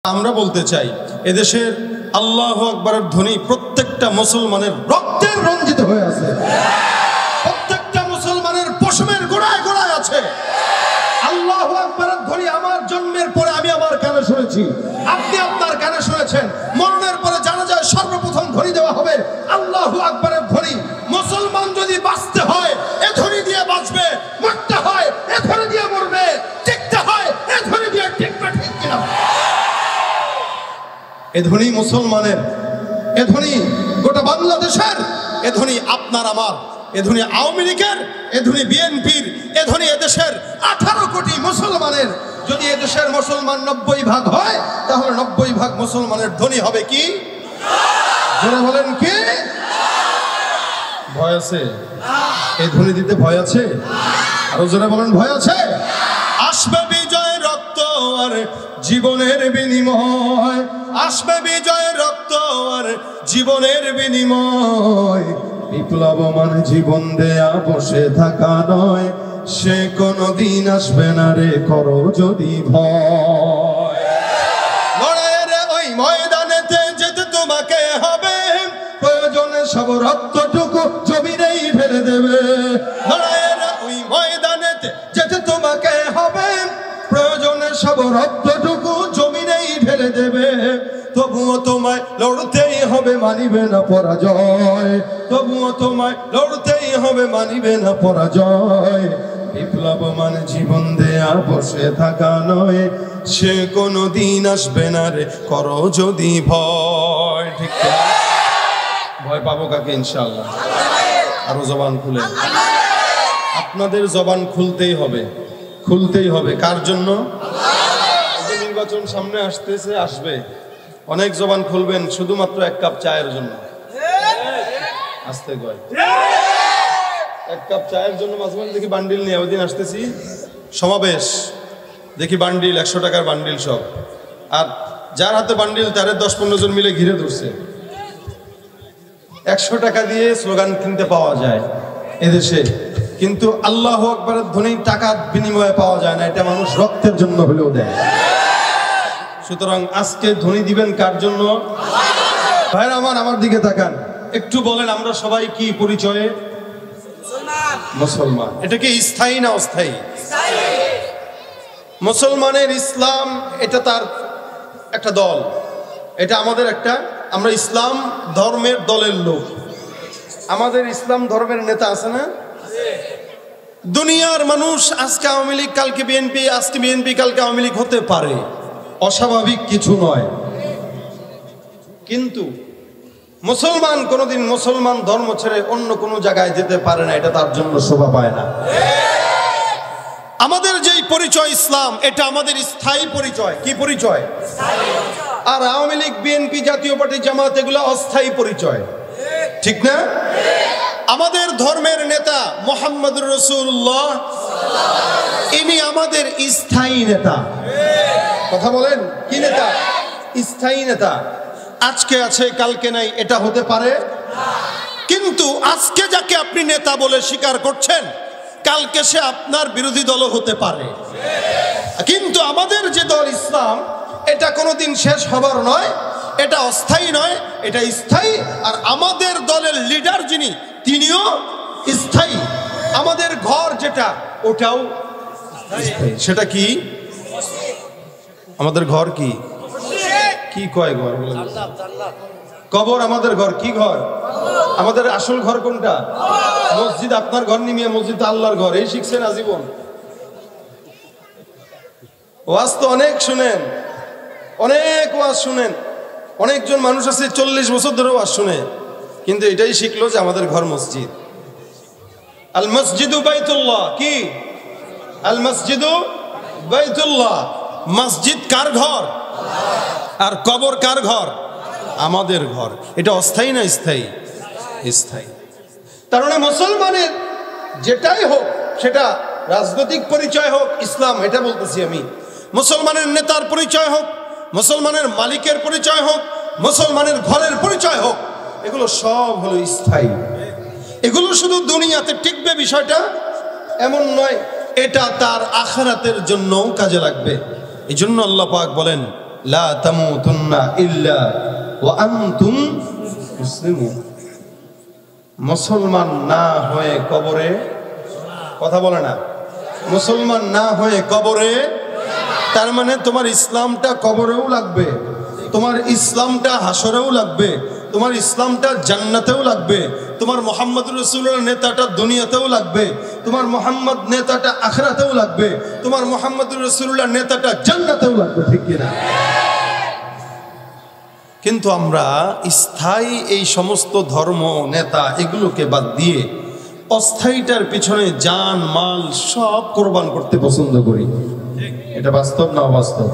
আমরা বলতে চাই এদেশের আল্লাহু আকবারের ধ্বনি প্রত্যেকটা মুসলমানের রক্তের রঞ্জিত হয়ে আছে, প্রত্যেকটা মুসলমানের পশমের গোড়ায় গোড়ায় আছে। আল্লাহু আকবারের ধ্বনি আমার জন্মের পরে আমি আমার কানে শুনেছি, আপনি আপনার কানে শুনেছেন। মরণের পরে জানা যায় সর্বপ্রথম ধ্বনি দেওয়া হবে আল্লাহু আকবারের ধ্বনি। মুসলমান যদি বাঁচতে হয় এ ধ্বনি দিয়ে বাঁচবে, মরতে হয় এ ধ্বনি দিয়ে মরবে, টিকতে হয় এ ধ্বনি দিয়ে টিকবে। ঠিক কিনা? এ ধ্বনি মুসলমানের, এ ধ্বনি গোটা বাংলাদেশের, এ ধ্বনি আপনার আমার, এ ধ্বনি আওয়ামী লীগের, এ ধ্বনি বিএনপির, এ ধ্বনি এদেশের 18 কোটি মুসলমানের। যদি এদেশের মুসলমান 90 ভাগ হয় তাহলে 90 ভাগ মুসলমানের ধ্বনি হবে কি? জোরে বলেন কি? ভয় আছে? এই ধ্বনি দিতে ভয় আছে? আরো জোরে বলেন ভয় আছে? আসবে বিজয় রক্ত আর জীবনের বিনিময়, আসবে বিজয় রক্ত আর জীবনের বিনিময়। বিপ্লব মানে জীবন দেয়া বসে থাকা নয়, সে কোনদিন আসবে না রে করো যদি ভয়। লড়াইয়ের ওই ময়দানেতে যেতে তোমাকে হবে, প্রয়োজনে সব রক্তটুকু জমিনেই ঢেলে দেবে। লড়াইয়ের ওই ময়দানেতে যেতে তোমাকে হবে, প্রয়োজনে সব রক্তটুকু জমিনেই ঢেলে দেবে। তবুও তোমায় লড়তেই হবে, মানিবে না পরাজয়। তবুও তোমায় লড়তেই হবে, মানিবে না পরাজয়। বিপ্লব মানে জীবন দেয়া বসে থাকা নয়, সে কোনদিন আসবে না রে করো যদি ভয়। ঠিক ভয় পাবো কাকে? ইনশাআল্লাহ। আরো জবান খুলে, আপনাদের জবান খুলতেই হবে, খুলতেই হবে। কার জন্য? নির্বাচন সামনে আসতেছে, আসবে, অনেক জবান খুলবেন শুধুমাত্র 1 কাপ চায়ের জন্য। আসতে কয় 1 কাপ চায়ের জন্য মাঝে মাঝে দেখি বান্ডিল নিয়ে, ওইদিন আসতেছি সমাবেশ, দেখি বান্ডিল 100 টাকার বান্ডিল সব, আর যার হাতে বান্ডিল তারে 10-15 জন মিলে ঘিরে ধরছে। 100 টাকা দিয়ে স্লোগান কিনতে পাওয়া যায় এদেশে, কিন্তু আল্লাহু আকবারের ধ্বনি টাকা বিনিময়ে পাওয়া যায় না, এটা মানুষ রক্তের জন্য হলেও দেয়। সুতরাং আজকে ধ্বনি দিবেন কার জন্য? ভাইরা আমার দিকে তাকান, একটু বলেন আমরা সবাই কি পরিচয়ে? মুসলমান। এটা কি স্থায়ী না অস্থায়ী? মুসলমানের ইসলাম এটা তার একটা দল, এটা আমাদের একটা, আমরা ইসলাম ধর্মের দলের লোক। আমাদের ইসলাম ধর্মের নেতা আছে না? দুনিয়ার মানুষ আজকে আওয়ামী লীগ কালকে বিএনপি, আজকে বিএনপি কালকে আওয়ামী লীগ হতে পারে, অস্বাভাবিক কিছু নয়। কিন্তু মুসলমান কোনোদিন মুসলমান ধর্ম ছেড়ে অন্য কোনো জায়গায় যেতে পারে না, এটা তার জন্য শোভা পায় না। আমাদের যেই পরিচয় ইসলাম, এটা আমাদের স্থায়ী পরিচয়। কি পরিচয়? আর আওয়ামী লীগ বিএনপি জাতীয় পার্টি জামাত এগুলো অস্থায়ী পরিচয়, ঠিক না? আমাদের ধর্মের নেতা মুহাম্মদুর রাসূলুল্লাহ, ইনি আমাদের স্থায়ী নেতা। কথা বলেন, কি নেতা? স্থায়ী নেতা। আজকে আছে কালকে নাই, এটা হতে পারে। কিন্তু আজকে যাকে আপনি নেতা বলে স্বীকার করছেন, কালকে সে আপনার বিরোধী দলও হতে পারে। কিন্তু আমাদের যে দল ইসলাম, এটা কোনোদিন শেষ হবার নয়, এটা অস্থায়ী নয়, এটা স্থায়ী। আর আমাদের দলের লিডার যিনি, তিনিও স্থায়ী। আমাদের ঘর যেটা, ওটাও স্থায়ী। সেটা কি? আমাদের ঘর কি? কি কয় ঘর? কবর আমাদের ঘর। কি ঘর? আমাদের আসল ঘর কোনটা? মসজিদ। আপনার ঘর নিমিয়ে মসজিদ আল্লাহর ঘর, এই শিখছেন আজীবন। ওয়াজ তো অনেক শুনেন, অনেক ওয়াজ শুনেন। অনেকজন মানুষ আছে 40 বছর ধরে ওয়াজ শুনে, কিন্তু এটাই শিখলো যে আমাদের ঘর মসজিদ। আল মসজিদু বাইতুল্লাহ। কি? আল মসজিদু বাইতুল্লাহ। মসজিদ কার ঘর? আর কবর কার ঘর? আমাদের ঘর। এটা অস্থায়ী না স্থায়ী? স্থায়ী। তার মানে মুসলমানের যেটাই হোক, সেটা রাজনৈতিক পরিচয় হোক, ইসলাম এটা বলতেছি আমি, মুসলমানের নেতার পরিচয় হোক, মুসলমানের মালিকের পরিচয় হোক, মুসলমানের ঘরের পরিচয় হোক, এগুলো সব হলো স্থায়ী। এগুলো শুধু দুনিয়াতে টিকবে বিষয়টা এমন নয়, এটা তার আখিরাতের জন্যও কাজে লাগবে। এই জন্য আল্লাহ পাক বলেন লা তামুতুন্না ইল্লা ওয়া আনতুম মুসলিমুন। মুসলমান না হয়ে কবরে, কথা বলে না, মুসলমান না হয়ে কবরে, তার মানে তোমার ইসলামটা কবরেও লাগবে, তোমার ইসলামটা হাসরেও লাগবে, তোমার ইসলামটা জান্নাতেও লাগবে, তোমার মুহাম্মদুর রাসূলুল্লাহ নেতাটা দুনিয়াতেও লাগবে, তোমার মুহাম্মদ নেতাটা আখিরাতেও লাগবে, তোমার মুহাম্মদুর রাসূলুল্লাহ নেতাটা জান্নাতেও লাগবে, ঠিক কি না? কিন্তু আমরা স্থায়ী এই সমস্ত ধর্ম নেতা এগুলোকে বাদ দিয়ে অস্থায়ীটার পিছনে জান মাল সব কোরবান করতে পছন্দ করি। এটা বাস্তব না অবাস্তব?